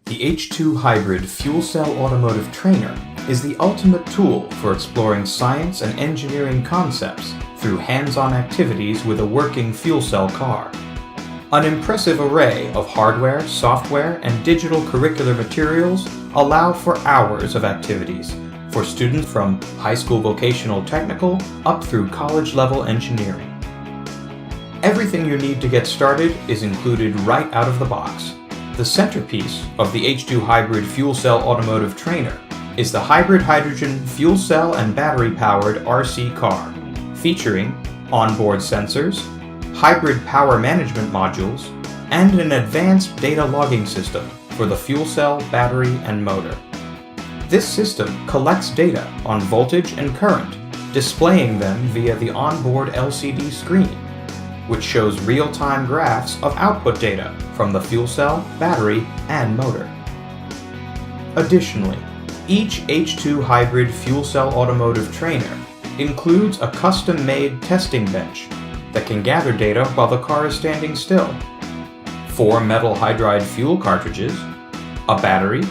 The H2Hybrid Fuel Cell Automotive Trainer is the ultimate tool for exploring science and engineering concepts through hands-on activities with a working fuel cell car. An impressive array of hardware, software, and digital curricular materials allow for hours of activities for students from high school vocational-technical up through college-level engineering. Everything you need to get started is included right out of the box. The centerpiece of the H2Hybrid Fuel Cell Automotive Trainer is the hybrid hydrogen fuel cell and battery-powered RC car, featuring onboard sensors, hybrid power management modules, and an advanced data logging system for the fuel cell, battery, and motor. This system collects data on voltage and current, displaying them via the onboard LCD screen, which shows real-time graphs of output data from the fuel cell, battery, and motor. Additionally, each H2Hybrid Fuel Cell Automotive Trainer includes a custom-made testing bench that can gather data while the car is standing still, 4 metal hydride fuel cartridges, a battery,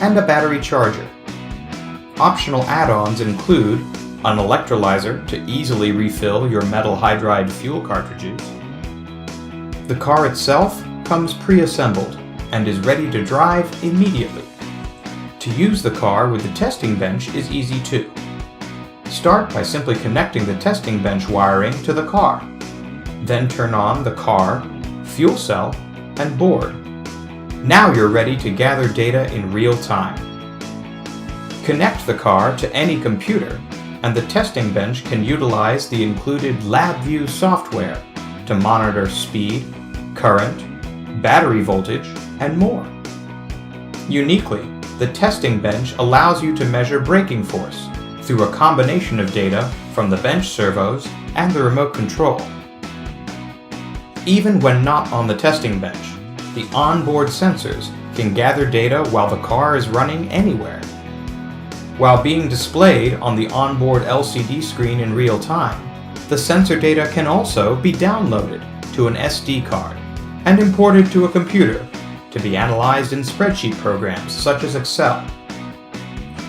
and a battery charger. Optional add-ons include an electrolyzer to easily refill your metal hydride fuel cartridges. The car itself comes pre-assembled and is ready to drive immediately. To use the car with the testing bench is easy too. Start by simply connecting the testing bench wiring to the car. Then turn on the car, fuel cell, and board. Now you're ready to gather data in real time. Connect the car to any computer, and the testing bench can utilize the included LabVIEW software to monitor speed, current, battery voltage, and more. Uniquely, the testing bench allows you to measure braking force through a combination of data from the bench servos and the remote control. Even when not on the testing bench, the onboard sensors can gather data while the car is running anywhere. While being displayed on the onboard LCD screen in real time, the sensor data can also be downloaded to an SD card and imported to a computer to be analyzed in spreadsheet programs such as Excel.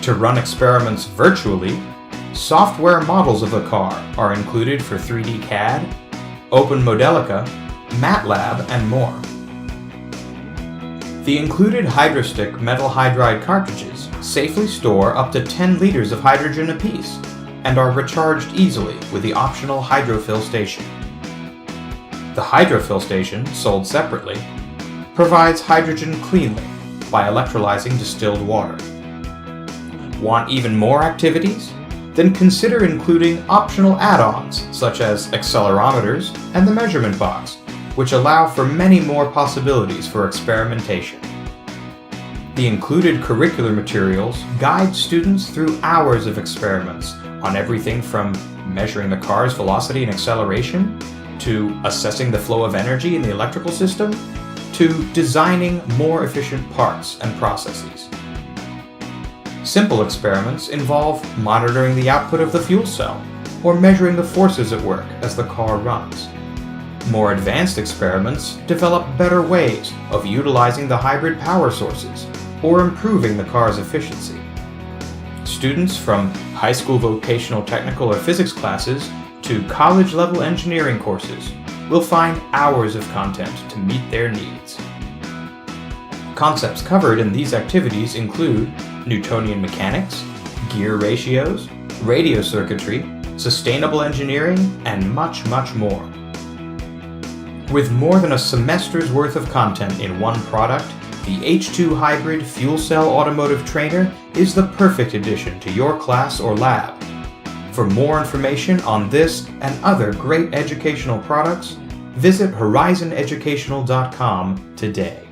To run experiments virtually, software models of the car are included for 3D CAD, OpenModelica, MATLAB, and more. The included HydroStick metal hydride cartridges safely store up to 10 liters of hydrogen apiece and are recharged easily with the optional hydrofill station. The hydrofill station, sold separately, provides hydrogen cleanly by electrolyzing distilled water. Want even more activities? Then consider including optional add-ons such as accelerometers and the measurement box, which allow for many more possibilities for experimentation. The included curricular materials guide students through hours of experiments on everything from measuring the car's velocity and acceleration, to assessing the flow of energy in the electrical system, to designing more efficient parts and processes. Simple experiments involve monitoring the output of the fuel cell or measuring the forces at work as the car runs. More advanced experiments develop better ways of utilizing the hybrid power sources or improving the car's efficiency. Students from high school vocational technical or physics classes to college-level engineering courses will find hours of content to meet their needs. Concepts covered in these activities include Newtonian mechanics, gear ratios, radio circuitry, sustainable engineering, and much, much more. With more than a semester's worth of content in one product, the H2Hybrid Fuel Cell Automotive Trainer is the perfect addition to your class or lab. For more information on this and other great educational products, visit horizoneducational.com today.